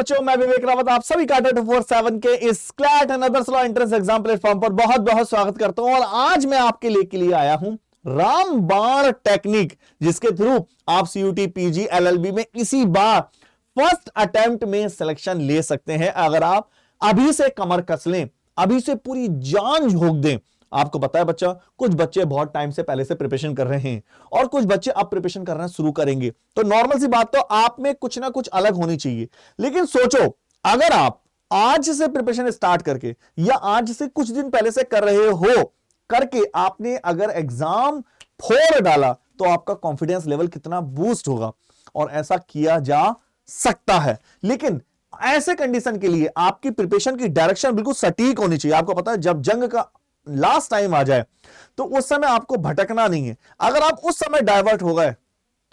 बच्चों, मैं विवेक रावत आप सभी का 24/7 के इस CLAT and others law entrance exam platform पर बहुत बहुत स्वागत करता हूं। और आज मैं आपके लिए आया हूं रामबाण टेक्निक, जिसके थ्रू आप सीयूटी पीजी एलएलबी में इसी बार फर्स्ट अटेम्प्ट में सिलेक्शन ले सकते हैं। अगर आप अभी से कमर कस लें, अभी से पूरी जान झोंक दें। आपको पता है बच्चा, कुछ बच्चे बहुत टाइम से पहले से प्रिपरेशन कर रहे हैं और कुछ बच्चे अब प्रिपरेशन करना शुरू करेंगे, तो नॉर्मल सी बात तो आप में कुछ ना कुछ अलग होनी चाहिए। लेकिन सोचो, अगर आप आज से प्रिपरेशन स्टार्ट करके या आज से कुछ दिन पहले से कर रहे हो, करके आपने अगर एग्जाम फोड़ डाला तो आपका कॉन्फिडेंस लेवल कितना बूस्ट होगा। और ऐसा किया जा सकता है, लेकिन ऐसे कंडीशन के लिए आपकी प्रिपरेशन की डायरेक्शन बिल्कुल सटीक होनी चाहिए। आपको पता है, जब जंग का लास्ट टाइम आ जाए तो उस समय आपको भटकना नहीं है। अगर आप उस समय डाइवर्ट हो गए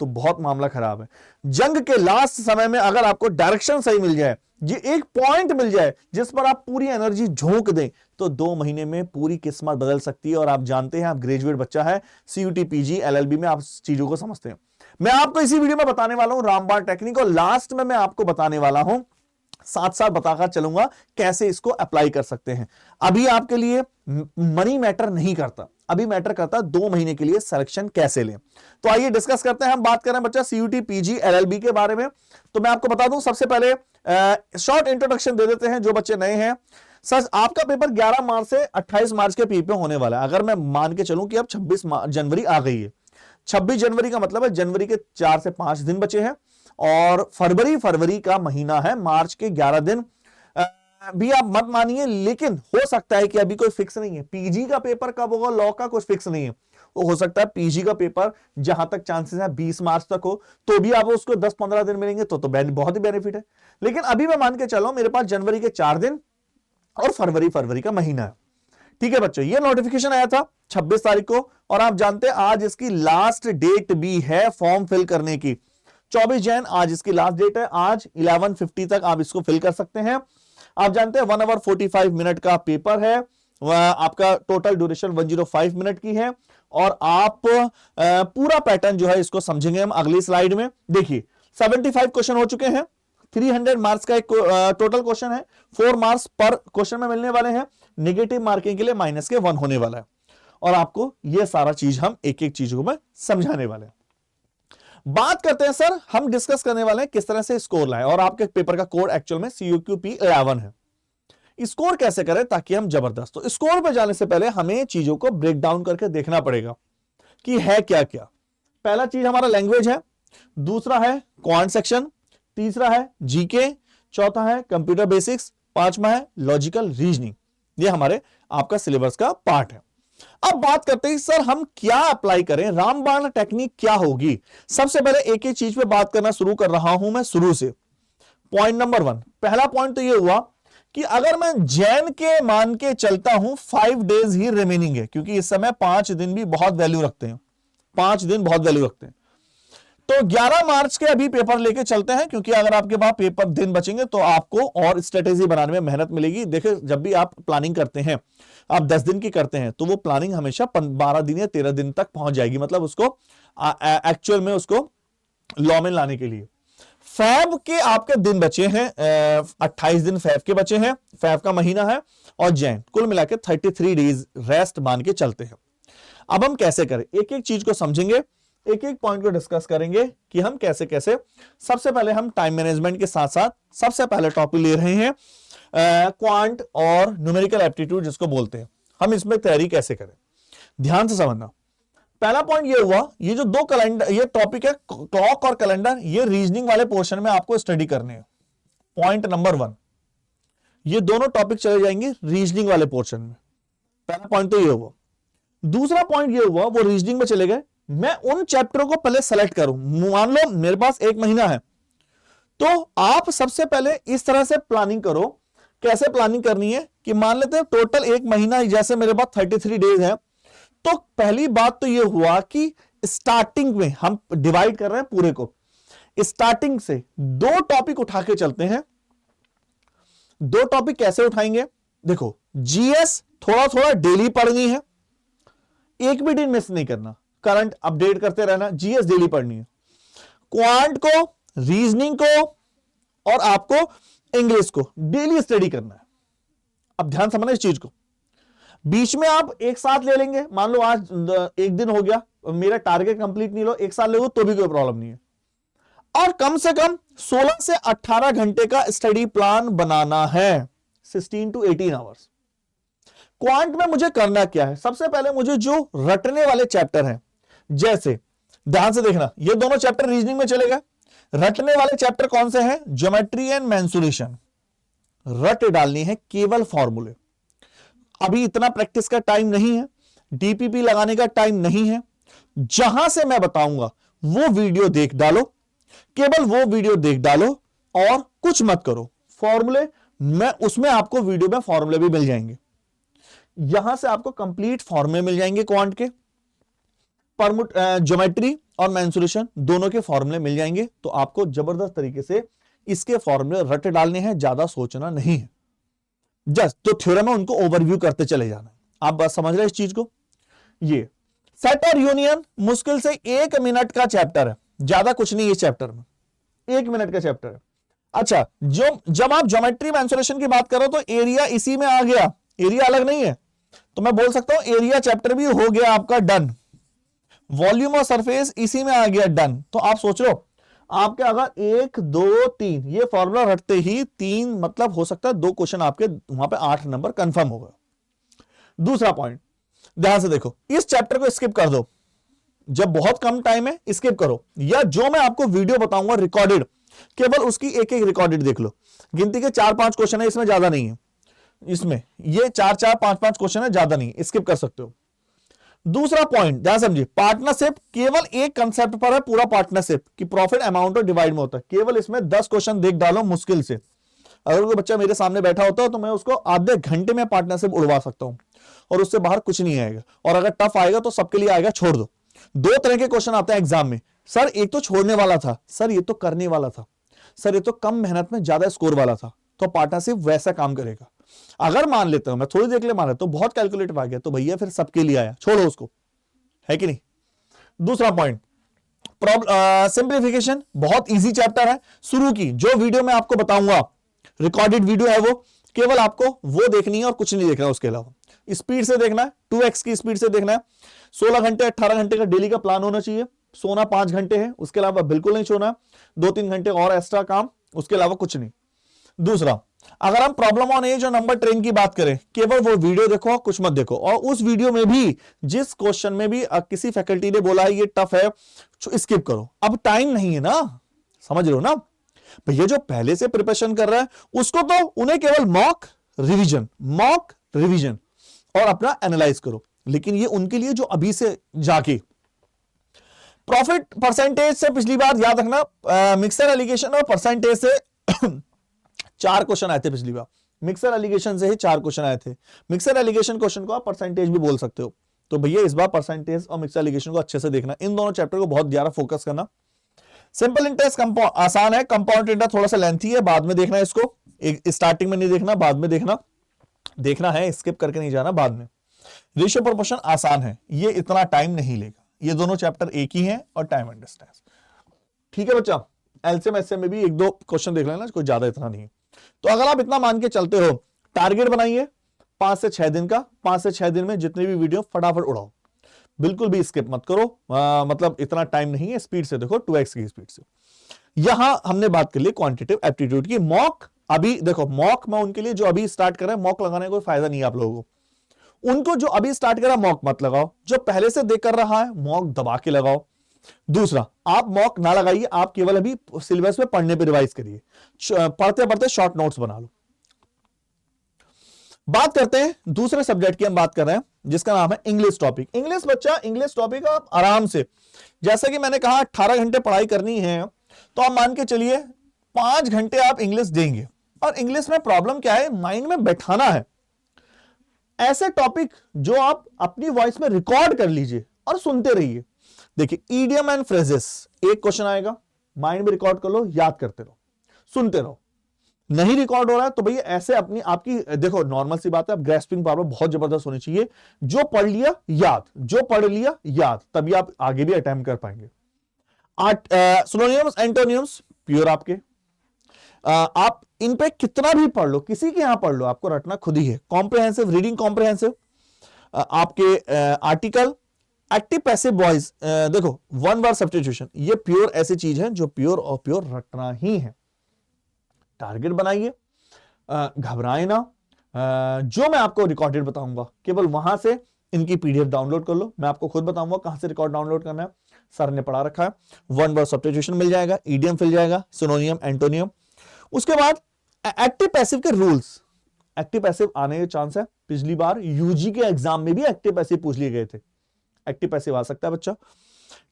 तो बहुत मामला खराब है। जंग के लास्ट समय में अगर आपको डायरेक्शन सही मिल जाए, ये एक पॉइंट मिल जाए जिस पर आप पूरी एनर्जी झोंक दें, तो 2 महीने में पूरी किस्मत बदल सकती है। और आप जानते हैं, आप ग्रेजुएट बच्चा है, सीयूटी पीजी एलएलबी में आप चीजों को समझते हैं। मैं आपको इसी वीडियो में बताने वाला हूं रामबाण टेक्निक, और लास्ट में मैं आपको बताने वाला हूं, साथ साथ बताकर चलूंगा कैसे इसको अप्लाई कर सकते हैं। अभी आपके लिए मनी मैटर नहीं करता, अभी मैटर करता 2 महीने के लिए सिलेक्शन कैसे लें। तो आइए डिस्कस करते हैं। हम बात करें बच्चा सीयूटी पीजी एलएलबी के बारे में, तो मैं आपको बता दूं, सबसे पहले शॉर्ट इंट्रोडक्शन दे देते हैं जो बच्चे नए हैं। सर, आपका पेपर 11 मार्च से 28 मार्च के पीपे होने वाला है। अगर मैं मान के चलूं कि अब 26 जनवरी आ गई है, 26 जनवरी का मतलब है जनवरी के 4 से 5 दिन बचे हैं, और फरवरी का महीना है, मार्च के 11 दिन भी आप मत मानिए। लेकिन हो सकता है कि अभी कोई फिक्स नहीं है, पीजी का पेपर कब होगा, लॉ का कुछ फिक्स नहीं है। वो हो सकता है पीजी का पेपर जहां तक चांसेस है 20 मार्च तक हो, तो भी आप उसको 10-15 दिन मिलेंगे तो बहुत ही बेनिफिट है। लेकिन अभी मैं मान के चलो, मेरे पास जनवरी के 4 दिन और फरवरी का महीना है। ठीक है बच्चों, ये नोटिफिकेशन आया था 26 तारीख को, और आप जानते हैं आज इसकी लास्ट डेट भी है फॉर्म फिल करने की। 24 जैन आज इसकी लास्ट डेट है। आज 11:50 तक आप इसको फिल कर सकते हैं। आप जानते हैं 1 आवर 45 मिनट का पेपर है, आपका टोटल ड्यूरेशन 105 मिनट की है। और आप पूरा पैटर्न जो है इसको समझेंगे हम अगली स्लाइड में। देखिए 75 क्वेश्चन हो चुके हैं, 300 मार्क्स का एक टोटल क्वेश्चन है, 4 मार्क्स पर क्वेश्चन में मिलने वाले हैं। नेगेटिव मार्किंग के लिए -1 होने वाला है, और आपको यह सारा चीज हम एक एक चीजों में समझाने वाले हैं। बात करते हैं सर, हम डिस्कस करने वाले हैं किस तरह से स्कोर लाएं, और आपके पेपर का कोड एक्चुअल में CUQP11 है। स्कोर कैसे करें ताकि हम जबरदस्त। तो स्कोर पर जाने से पहले हमें चीजों को ब्रेक डाउन करके देखना पड़ेगा कि है क्या क्या। पहला चीज हमारा लैंग्वेज है, दूसरा है क्वांट सेक्शन, तीसरा है जीके, चौथा है कंप्यूटर बेसिक्स, 5वां है लॉजिकल रीजनिंग। ये हमारे आपका सिलेबस का पार्ट है। अब बात करते हैं सर, हम क्या अप्लाई करें, रामबाण टेक्निक क्या होगी। सबसे पहले एक एक चीज पे बात करना शुरू कर रहा हूं मैं शुरू से। पॉइंट नंबर 1, पहला पॉइंट तो ये हुआ कि अगर मैं जैन के मान के चलता हूं 5 डेज ही रिमेनिंग है, क्योंकि इस समय 5 दिन भी बहुत वैल्यू रखते हैं, 5 दिन बहुत वैल्यू रखते हैं। तो 11 मार्च के अभी पेपर लेके चलते हैं, क्योंकि अगर आपके पास पेपर दिन बचेंगे तो आपको और स्ट्रेटेजी बनाने में मेहनत मिलेगी। देखिए, जब भी आप प्लानिंग करते हैं, आप 10 दिन की करते हैं, तो वो प्लानिंग हमेशा 12 दिन या 13 दिन तक पहुंच जाएगी, मतलब उसको एक्चुअल में उसको लॉ में लाने के लिए। फैब के आपके दिन बचे हैं, 28 दिन फैब के बचे हैं, फैब का महीना है, और जैन, कुल मिलाकर 33 डेज रेस्ट मान के चलते हैं। अब हम कैसे करें, एक एक चीज को समझेंगे, एक एक पॉइंट को डिस्कस करेंगे कि हम कैसे कैसे। सबसे पहले हम टाइम मैनेजमेंट के साथ साथ सबसे पहले टॉपिक ले रहे हैं क्वांट और न्यूमेरिकल एप्टीट्यूड जिसको बोलते हैं। हम इसमें तैयारी कैसे करें, ध्यान से समझना। पहला पॉइंट ये हुआ, ये जो 2 कैलेंडर, ये टॉपिक है क्लॉक और कैलेंडर, ये रीजनिंग वाले पोर्शन में आपको स्टडी करने हैं। पॉइंट नंबर 1, ये दोनों टॉपिक चले जाएंगे रीजनिंग वाले पोर्शन में। पहला पॉइंट तो ये हुआ। दूसरा पॉइंट ये हुआ, वो रीजनिंग में चले गए, मैं उन चैप्टरों को पहले सेलेक्ट करूं। मान लो मेरे पास 1 महीना है, तो आप सबसे पहले इस तरह से प्लानिंग करो। कैसे प्लानिंग करनी है कि मान लेते हैं टोटल 1 महीना, जैसे मेरे पास 33 डेज है, तो पहली बात तो यह हुआ कि स्टार्टिंग में हम डिवाइड कर रहे हैं पूरे को। स्टार्टिंग से 2 टॉपिक उठा के चलते हैं। 2 टॉपिक कैसे उठाएंगे, देखो, जीएस थोड़ा थोड़ा डेली पढ़नी है, एक भी दिन मिस नहीं करना, करंट अपडेट करते रहना, जीएस डेली पढ़नी है। क्वांट को, रीजनिंग को, और आपको इंग्लिश को डेली स्टडी करना है। अब ध्यान समझना इस चीज को, बीच में आप एक साथ ले लेंगे, मान लो आज एक दिन हो गया, मेरा टारगेट कंप्लीट नहीं लो, एक साथ ले लो तो भी कोई प्रॉब्लम नहीं है। और कम से कम 16 से 18 घंटे का स्टडी प्लान बनाना है, 16 to 18 आवर्स। क्वांट में मुझे करना क्या है, सबसे पहले मुझे जो रटने वाले चैप्टर हैं, जैसे ध्यान से देखना, ये दोनों चैप्टर रीजनिंग में चलेगा। रटने वाले चैप्टर कौन से हैं, ज्योमेट्री एंड मेंसुरेशन। रट डालनी है केवल फॉर्मूले, अभी इतना प्रैक्टिस का टाइम नहीं है, डीपीपी लगाने का टाइम नहीं है। जहां से मैं बताऊंगा वो वीडियो देख डालो, केवल वो वीडियो देख डालो और कुछ मत करो। फॉर्मूले मैं उसमें आपको वीडियो में फॉर्मूले भी मिल जाएंगे, यहां से आपको कंप्लीट फॉर्मूले मिल जाएंगे क्वांट के, परमुट ज्योमेट्री और मेंसुरेशन दोनों के फॉर्मूले मिल जाएंगे। तो आपको जबरदस्त तरीके से इसके फॉर्मूले रट डालने हैं, ज्यादा सोचना नहीं है, जस्ट तो थ्योरम है उनको ओवरव्यू करते चले जाना है। आप बात समझ रहे हैं इस चीज को। ये सेट और यूनियन मुश्किल से 1 मिनट का चैप्टर है, ज्यादा कुछ नहीं इस चैप्टर में, 1 मिनट का चैप्टर है। अच्छा, जब आप ज्योमेट्री मेंसुरेशन की बात करो तो एरिया इसी में आ गया, एरिया अलग नहीं है, तो मैं बोल सकता हूं एरिया चैप्टर भी हो गया आपका डन, वॉल्यूम और सरफेस इसी में आ गया डन। तो आप सोच लो आपके अगर 1 2 3 ये फॉर्मूला रटते ही 3 मतलब हो सकता है 2 क्वेश्चन आपके वहां पे 8 नंबर कंफर्म होगा। दूसरा पॉइंट ध्यान से देखो, इस चैप्टर को स्किप कर दो, जब बहुत कम टाइम है स्किप करो, या जो मैं आपको वीडियो बताऊंगा रिकॉर्डेड, केवल उसकी एक एक रिकॉर्डेड देख लो। गिनती के 4-5 क्वेश्चन है, इसमें ज्यादा नहीं है, इसमें ये 4-4 5-5 क्वेश्चन है, ज्यादा नहीं, स्किप कर सकते हो। दूसरा पॉइंट ध्यान समझिए, पार्टनरशिप केवल एक कंसेप्ट पर है पूरा पार्टनरशिप कि प्रॉफिट अमाउंट और डिवाइड में होता है, केवल इसमें 10 क्वेश्चन देख डालो मुश्किल से। अगर कोई बच्चा मेरे सामने बैठा होता है तो मैं उसको आधे घंटे में पार्टनरशिप उड़वा सकता हूं और उससे बाहर कुछ नहीं आएगा। और अगर टफ आएगा तो सबके लिए आएगा, छोड़ दो। 2 तरह के क्वेश्चन आते हैं एग्जाम में, सर एक तो छोड़ने वाला था, सर ये तो करने वाला था, सर ये तो कम मेहनत में ज्यादा स्कोर वाला था। तो पार्टनरशिप वैसा काम करेगा। अगर मान लेता हूं मैं थोड़ी देर के लिए मान लेता हूं बहुत कैलकुलेटिव आ गया, तो भैया फिर सबके लिए आया, छोड़ो उसको, है कि नहीं। दूसरा पॉइंट सिंप्लीफिकेशन, बहुत इजी चैप्टर है, शुरू की जो वीडियो मैं आपको बताऊंगा रिकॉर्डेड वीडियो है, वो केवल आपको वो देखनी है और कुछ नहीं देखना। उसके अलावा स्पीड से देखना है, 2x की स्पीड से देखना है। 16 घंटे 18 घंटे का डेली का प्लान होना चाहिए। सोना 5 घंटे है, उसके अलावा बिल्कुल नहीं सोना, 2-3 घंटे और एक्स्ट्रा काम, उसके अलावा कुछ नहीं। दूसरा, अगर हम प्रॉब्लम ऑन एज और नंबर ट्रेन की बात करें, केवल वो वीडियो देखो, कुछ मत देखो। और उस वीडियो में भी जिस क्वेश्चन में भी किसी फैकल्टी ने बोला है ये टफ है, स्किप करो। अब टाइम नहीं है ना, समझ रहे हो ना भैया। जो पहले से प्रिपरेशन कर रहा है उसको तो उन्हें केवल मॉक रिवीजन और अपना एनालाइज करो। लेकिन ये उनके लिए जो अभी से जाके प्रॉफिट परसेंटेज से पिछली बार याद रखना, मिक्सर एलिगेशन और परसेंटेज से 4 क्वेश्चन आए थे पिछली बार, मिक्सर एलिगेशन से ही 4 क्वेश्चन आए थे। मिक्सर एलिगेशन क्वेश्चन को आप परसेंटेज भी बोल सकते हो। तो भैया इस बार परसेंटेज और मिक्सर एलिगेशन को अच्छे से देखना, इन दोनों चैप्टर को बहुत ज्यादा फोकस करना। सिंपल इंटरेस्ट आसान है, कंपाउंड इंटरेस्ट थोड़ा सा लेंथी है, बाद में देखना है इसको, स्टार्टिंग में नहीं देखना, बाद में देखना है, स्किप करके नहीं जाना बाद में। रेशियो प्रोपोर्शन आसान है, ये इतना टाइम नहीं लेगा, ये दोनों चैप्टर एक ही हैं और टाइम एंड डिस्टेंस। ठीक है बच्चा, एलसीएम एसएम में भी 1-2 क्वेश्चन देख लेना, कोई ज्यादा इतना नहीं है। तो अगर आप इतना मान के चलते हो, टारगेट बनाइए 5 से 6 दिन का, 5 से 6 दिन में जितने भी वीडियो फटाफट उड़ाओ, बिल्कुल भी स्किप मत करो। मतलब इतना टाइम नहीं है, स्पीड से देखो, 2x की स्पीड से। यहां हमने बात कर ली क्वांटिटेटिव एप्टीट्यूड की। मॉक अभी देखो, मॉक में उनके लिए जो अभी स्टार्ट कर रहे हैं, मॉक लगाने का कोई फायदा नहीं है आप लोगों को। उनको जो अभी स्टार्ट करा मॉक मत लगाओ, जो पहले से देख कर रहा है मॉक दबा के लगाओ। दूसरा, आप मॉक ना लगाइए, आप केवल अभी सिलेबस में पढ़ने पे रिवाइज करिए, पढ़ते पढ़ते शॉर्ट नोट्स बना लो। बात करते हैं दूसरे सब्जेक्ट की, हम बात कर रहे हैं जिसका नाम है इंग्लिश टॉपिक। इंग्लिश बच्चा, इंग्लिश टॉपिक आप आराम से, जैसे कि मैंने कहा 18 घंटे पढ़ाई करनी है, तो आप मान के चलिए 5 घंटे आप इंग्लिश देंगे। और इंग्लिश में प्रॉब्लम क्या है, माइंड में बैठाना है ऐसे टॉपिक जो आप अपनी वॉइस में रिकॉर्ड कर लीजिए और सुनते रहिए। देखिए, ईडियम एंड फ्रेजेस, एक क्वेश्चन आएगा, माइंड में रिकॉर्ड कर लो, याद करते रहो, सुनते रहो। नहीं रिकॉर्ड हो रहा है तो भैया ऐसे आपकी देखो, नॉर्मल सी बात है, अब ग्रैस्पिंग पावर बहुत जबरदस्त होनी चाहिए। जो पढ़ लिया याद, जो पढ़ लिया याद, तभी आप आगे भी अटेम्प्ट कर पाएंगे। सिनोनिम्स एंटोनिम्स प्योर आपके, आप इन पे कितना भी पढ़ लो, किसी के यहां पढ़ लो, आपको रटना खुद ही है। कॉम्प्रिहेंसिव रीडिंग, कॉम्प्रिहेंसिव आपके आर्टिकल, एक्टिव पैसिव वॉइस, देखो वन वर्ड सब्स्टिट्यूशन, ये प्योर ऐसी चीज है जो प्योर और प्योर रटना ही है। टारगेट बनाइए, घबराए ना, जो मैं आपको रिकॉर्डेड बताऊंगा केवल वहां से इनकी पीडीएफ डाउनलोड कर लो। मैं आपको खुद बताऊंगा कहां से रिकॉर्ड डाउनलोड करना है, सर ने पढ़ा रखा है। वन वर्ड सब्स्टिट्यूशन मिल जाएगा, ईडियम मिल जाएगा, सिनोनियम, एंटोनियम। उसके बाद एक्टिव पैसिव के रूल्स, एक्टिव पैसिव आने के चांस है। पिछली बार यूजी के एग्जाम में भी एक्टिव पैसिव पूछ लिए गए थे, एक्टिव पैसिव आ सकता है बच्चा।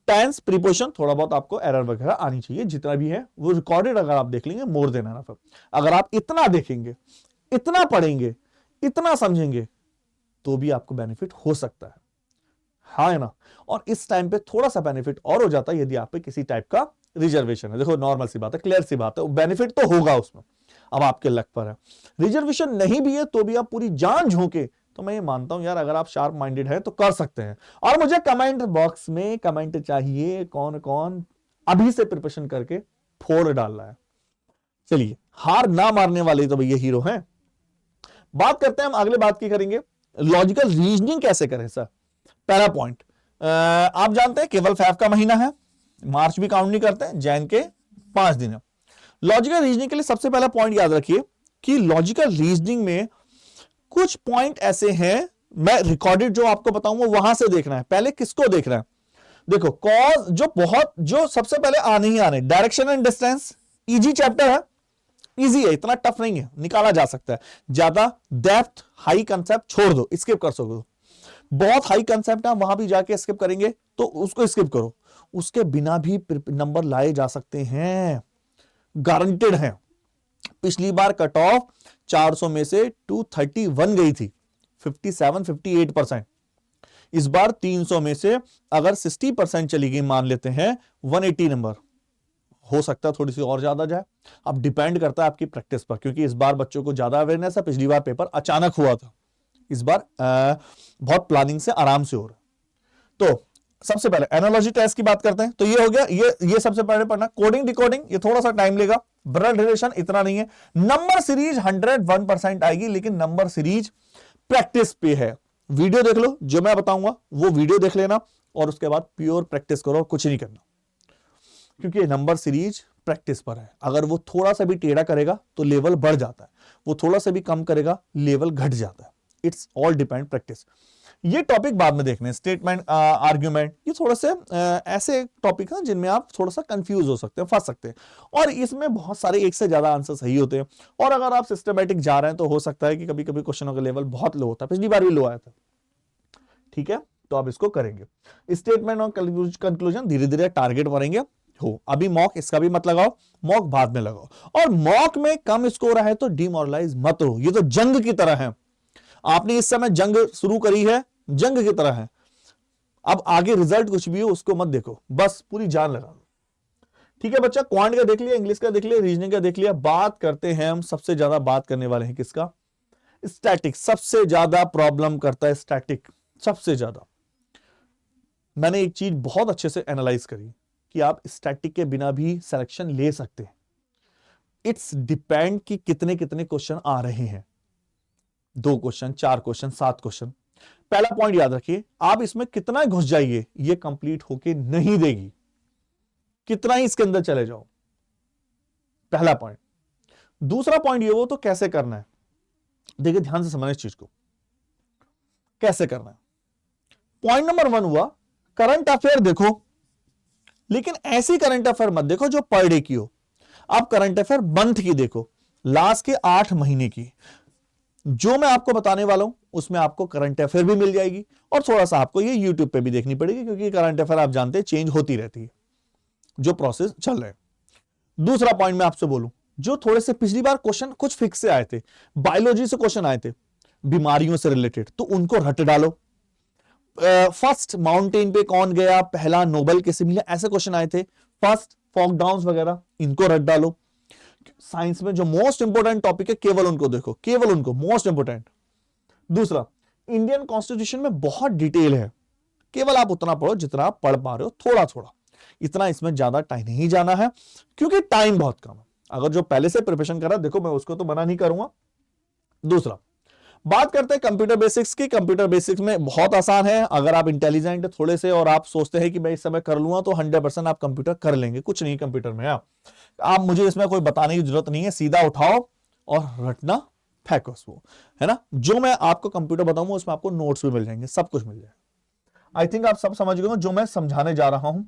टेंस, प्रीपोजिशन, थोड़ा बहुत आपको एरर वगैरह आनी चाहिए, जितना भी है वो रिकॉर्डेड अगर आप देख लेंगे मोर देना ना। अगर आप इतना देखेंगे, इतना पढ़ेंगे, इतना समझेंगे, तो भी आपको बेनिफिट हो सकता है, हाँ है ना। और इस टाइम पे थोड़ा सा बेनिफिट और हो जाता है यदि आप पे किसी टाइप का रिजर्वेशन है। देखो नॉर्मल सी बात है, क्लियर सी बात है, बेनिफिट तो होगा उसमें, अब आपके लक पर है। रिजर्वेशन नहीं भी है तो भी आप पूरी जान झोंके, तो मैं ये मानता हूं यार अगर आप शार्प माइंडेड हैं तो कर सकते हैं। और मुझे कमेंट बॉक्स में कमेंट चाहिए, कौन कौन अभी से प्रिपरेशन करके फोड़ डाल रहा है। चलिए, हार ना मारने वाले तो भैया हीरो हैं। बात करते हैं हम, अगले बात की करेंगे, लॉजिकल रीजनिंग कैसे करें सर। पहला पॉइंट, आप जानते हैं केवल फैफ का महीना है, मार्च भी काउंट नहीं करते हैं, जैन के 5 दिन है। लॉजिकल रीजनिंग के लिए सबसे पहला पॉइंट याद रखिए कि लॉजिकल रीजनिंग में कुछ पॉइंट ऐसे हैं, मैं रिकॉर्डेड जो आपको बताऊंगा वहां से देखना है। पहले किसको देखना है, देखो कॉज जो सबसे पहले आने ही आने, direction and distance, easy chapter है, इजी है, इतना टफ नहीं है, निकाला जा सकता है। ज्यादा डेप्थ हाई कंसेप्ट छोड़ दो, स्किप कर सकते हो। बहुत हाई कंसेप्ट है, वहां भी जाके स्किप करेंगे तो उसको स्किप करो, उसके बिना भी नंबर लाए जा सकते हैं, गारंटेड है। पिछली बार कट ऑफ 400 में से 231 गई थी, 57-58%। इस बार 300 में से अगर 60% चली गई, मान लेते हैं 180 नंबर, हो सकता है थोड़ी सी और ज्यादा जाए। अब डिपेंड करता है आपकी प्रैक्टिस पर, क्योंकि इस बार बच्चों को ज्यादा अवेयरनेस है, पिछली बार पेपर अचानक हुआ था, इस बार बहुत प्लानिंग से आराम से हो रहा है। तो सबसे पहले एनालॉजी टेस्ट की बात करते हैं, तो ये हो गया, ये सबसे पहले पढ़ना। कोडिंग डिकोडिंग ये थोड़ा सा टाइम लेगा, ब्लड रिलेशन इतना नहीं है। नंबर सीरीज 101% आएगी, लेकिन नंबर सीरीज प्रैक्टिस पे है। वीडियो देख लो, जो मैं बताऊंगा वो वीडियो देख लेना, और उसके बाद प्योर प्रैक्टिस करो, कुछ नहीं करना, क्योंकि नंबर सीरीज प्रैक्टिस पर है। अगर वो थोड़ा सा भी टेढ़ा करेगा तो लेवल बढ़ जाता है, वो थोड़ा सा भी कम करेगा लेवल घट जाता है। It's all depend practice. ये टॉपिक बाद में देखने, स्टेटमेंट, आर्ग्यूमेंट, ये थोड़ा से ऐसे टॉपिक हैं जिनमें आप थोड़ा सा कंफ्यूज हो सकते हैं, फंस सकते हैं, और इसमें बहुत सारे एक से ज्यादा आंसर सही होते हैं। और अगर आप सिस्टमैटिक जा रहे हैं तो हो सकता है कि कभी कभी क्वेश्चनों का लेवल बहुत लो होता है, पिछली बार भी लो आया था, ठीक है। तो आप इसको करेंगे। स्टेटमेंट और कंक्लूजन धीरे धीरे टारगेट बढ़ेंगे हो। अभी मॉक इसका भी मत लगाओ, मॉक बाद में लगाओ। और मॉक में कम स्कोर है तो डिमोरलाइज मत हो, ये तो जंग की तरह है। आपने इस समय जंग शुरू करी है, जंग की तरह है। अब आगे रिजल्ट कुछ भी हो उसको मत देखो, बस पूरी जान लगा लो, ठीक है बच्चा। क्वांट का देख लिया, इंग्लिश का देख लिया, रीजनिंग का देख लिया। बात करते हैं हम, सबसे ज्यादा बात करने वाले हैं किसका, स्टैटिक। सबसे ज्यादा प्रॉब्लम करता है स्टैटिक, सबसे ज्यादा। मैंने एक चीज बहुत अच्छे से एनालाइज करी कि आप स्टैटिक के बिना भी सिलेक्शन ले सकते हैं। इट्स डिपेंड कि कितने कितने क्वेश्चन आ रहे हैं, 2 क्वेश्चन, 4 क्वेश्चन, 7 क्वेश्चन। पहला पॉइंट याद रखिए, आप इसमें कितना घुस जाइए ये कंप्लीट होके नहीं देगी, कितना ही इसके अंदर चले जाओ, पहला पॉइंट। दूसरा पॉइंट ये वो तो कैसे करना है, देखिए ध्यान से समझना इस चीज को, कैसे करना है। पॉइंट नंबर 1 हुआ करंट अफेयर देखो, लेकिन ऐसी करंट अफेयर मत देखो जो पर डे की हो। आप करंट अफेयर मंथ की देखो, लास्ट के 8 महीने की। जो मैं आपको बताने वाला हूं उसमें आपको करंट अफेयर भी मिल जाएगी, और थोड़ा सा आपको ये यूट्यूब पे भी देखनी पड़ेगी, क्योंकि करंट अफेयर आप जानते हैं चेंज होती रहती है, जो प्रोसेस चल रहे हैं। दूसरा पॉइंट मैं आपसे बोलूं, जो थोड़े से पिछली बार क्वेश्चन कुछ फिक्स से आए थे, बायोलॉजी से क्वेश्चन आए थे बीमारियों से रिलेटेड, तो उनको रट डालो। फर्स्ट माउंटेन पे कौन गया, पहला नोबेल किसे मिला, ऐसे क्वेश्चन आए थे। फर्स्ट फॉक डाउन्स वगैरह, इनको रट डालो। साइंस में जो मोस्ट इंपोर्टेंट टॉपिक है केवल उनको देखो, केवल उनको, मोस्ट इंपोर्टेंट। दूसरा, इंडियन कॉन्स्टिट्यूशन में बहुत डिटेल है, केवल आप उतना पढ़ो जितना आप पढ़ पा रहे हो, थोड़ा थोड़ा, इतना इसमें ज्यादा टाइम नहीं जाना है, क्योंकि टाइम बहुत कम है। अगर जो पहले से प्रिपरेशन कर रहा है, देखो मैं उसको तो मना नहीं करूंगा। दूसरा, बात करते हैं कंप्यूटर बेसिक्स की। कंप्यूटर बेसिक्स में बहुत आसान है, अगर आप इंटेलिजेंट थोड़े से और आप सोचते हैं कि मैं इस समय कर लूंगा तो 100% आप कंप्यूटर कर लेंगे। कुछ नहीं कंप्यूटर में, आप मुझे इसमें कोई बताने की जरूरत नहीं है, सीधा उठाओ और रटना फेंको उसको, है ना। जो मैं आपको कंप्यूटर बताऊंगा उसमें आपको नोट्स भी मिल जाएंगे, सब कुछ मिल जाएगा। आई थिंक आप सब समझ गए हो जो मैं समझाने जा रहा हूं।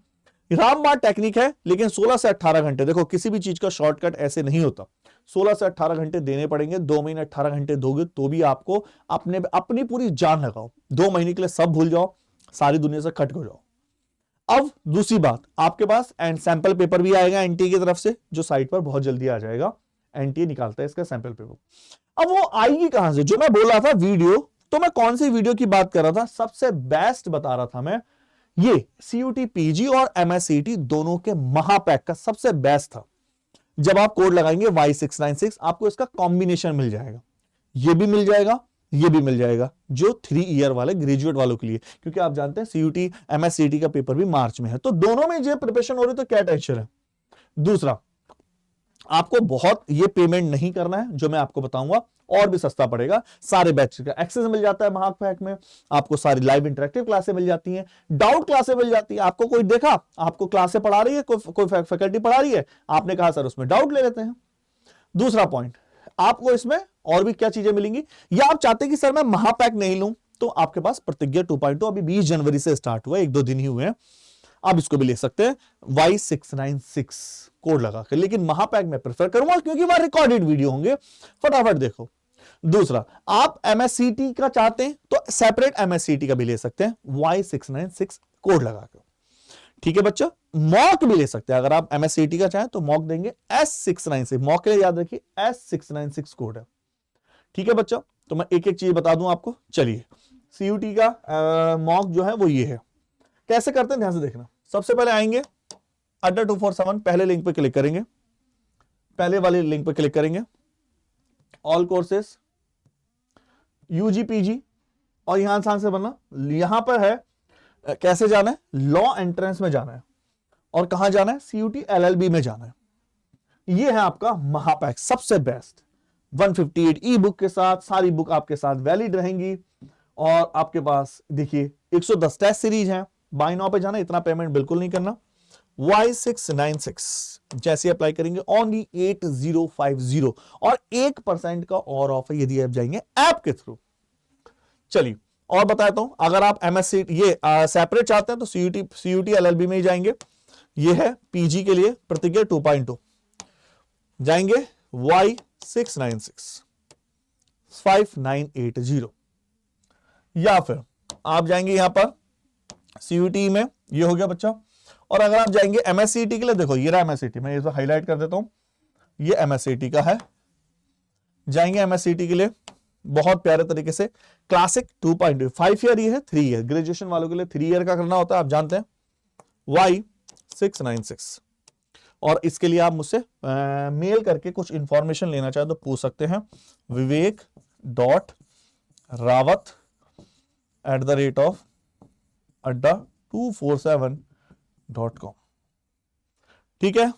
रामबाण टेक्निक है, लेकिन 16 से 18 घंटे, देखो किसी भी चीज का शॉर्टकट ऐसे नहीं होता। 16 से 18 घंटे देने पड़ेंगे। 2 महीने 18 घंटे दोगे तो भी आपको अपनी पूरी जान लगाओ। 2 महीने के लिए सब भूल जाओ, सारी दुनिया से कट हो जाओ। अब दूसरी बात, आपके पास एंड सैंपल पेपर भी आएगा एनटीए की तरफ से, जो साइट पर बहुत जल्दी आ जाएगा। एनटीए निकालता है इसका सैंपल पेपर। अब वो आएगी कहां से, जो मैं बोल रहा था वीडियो, तो मैं कौन सी वीडियो की बात कर रहा था, सबसे बेस्ट बता रहा था मैं, ये सीयूटी पीजी और एमएससीटी दोनों के महापैक का सबसे बेस्ट था। जब आप कोड लगाएंगे Y696, आपको इसका कॉम्बिनेशन मिल जाएगा, ये भी मिल जाएगा, ये भी मिल जाएगा, जो 3 ईयर वाले ग्रेजुएट वालों के लिए, क्योंकि आप जानते हैं सीयूटी एमएससीटी का पेपर भी मार्च में है, तो दोनों में जो प्रिपरेशन हो रही है तो क्या टेंशन है। दूसरा, आपको बहुत ये पेमेंट नहीं करना है, जो मैं आपको बताऊंगा, और भी सस्ता पड़ेगा। सारे बैच का एक्सेस मिल जाता है महापैक में, आपको सारी लाइव इंटरेक्टिव क्लासें मिल जाती हैं, डाउट क्लासें मिल जाती है। आपको कोई देखा, आपको क्लासें पढ़ा रही है, कोई फैकल्टी पढ़ा रही है, आपने कहा सर उसमें डाउट ले लेते हैं। दूसरा पॉइंट, आपको इसमें और भी क्या चीजें मिलेंगी, या आप चाहते कि सर मैं महापैक नहीं लूं, तो आपके पास प्रतिज्ञा 2.0 अभी 20 जनवरी से स्टार्ट हुआ है, 1-2 दिन ही हुए हैं, आप इसको भी ले सकते हैं Y696 कोड लगाकर। लेकिन महापैक में प्रेफर करूंगा क्योंकि वह रिकॉर्डेड वीडियो होंगे, फटाफट देखो। दूसरा, आप एमएससीटी का चाहते हैं तो सेपरेट एमएससीटी का भी ले सकते हैं Y696 कोड लगाकर। ठीक है बच्चा, मॉक भी ले सकते हैं, अगर आप एमएससीटी का चाहें तो मॉक देंगे S696, मॉक के लिए याद रखिए S696 कोड है। ठीक है बच्चा, तो मैं एक एक चीज बता दूं आपको। चलिए, सीयूटी का मॉक जो है वो ये है, कैसे करते हैं ध्यान से देखना। सबसे पहले आएंगे Adda247, पहले लिंक पे क्लिक करेंगे, पहले वाले लिंक पे क्लिक करेंगे, ऑल कोर्सेस यूजीपीजी, और यहां से बनना, यहां पर है कैसे जाना है, लॉ एंट्रेंस में जाना है, और कहां जाना है, सीयूटी एलएलबी में जाना है। ये है आपका महापैक, सबसे बेस्ट 158 ई बुक के साथ, सारी बुक आपके साथ वैलिड रहेंगी, और आपके पास देखिए 110 टेस्ट सीरीज है। बाय नाउ पे जाना, इतना पेमेंट बिल्कुल नहीं करना। Y696 जैसे अप्लाई करेंगे ओनली 8050, और 1% का और ऑफर यदि आप जाएंगे ऐप के थ्रू। चलिए और बताता हूं, अगर आप एमएससी ये सेपरेट चाहते हैं तो सीयूटी एलएलबी में ही जाएंगे। ये है पीजी के लिए प्रतिज्ञा 2.0, जाएंगे Y696 5980, या फिर आप जाएंगे यहां पर सीयूटी में, ये हो गया बच्चा। और अगर आप जाएंगे एमएससीटी के लिए, देखो ये रहा एमएससीटी, मैं ये हाईलाइट कर देता हूं, ये एमएससीटी का है। जाएंगे एमएससीटी के लिए बहुत प्यारे तरीके से, क्लासिक 2.0, 5 ईयर ये है, 3 ईयर ग्रेजुएशन वालों के लिए 3 ईयर का करना होता है, आप जानते हैं। Y696, और इसके लिए आप मुझसे मेल करके कुछ इंफॉर्मेशन लेना चाहे तो पूछ सकते हैं, vivek.rawat@adda247.com। ठीक है,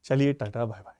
चलिए टाटा बाय बाय।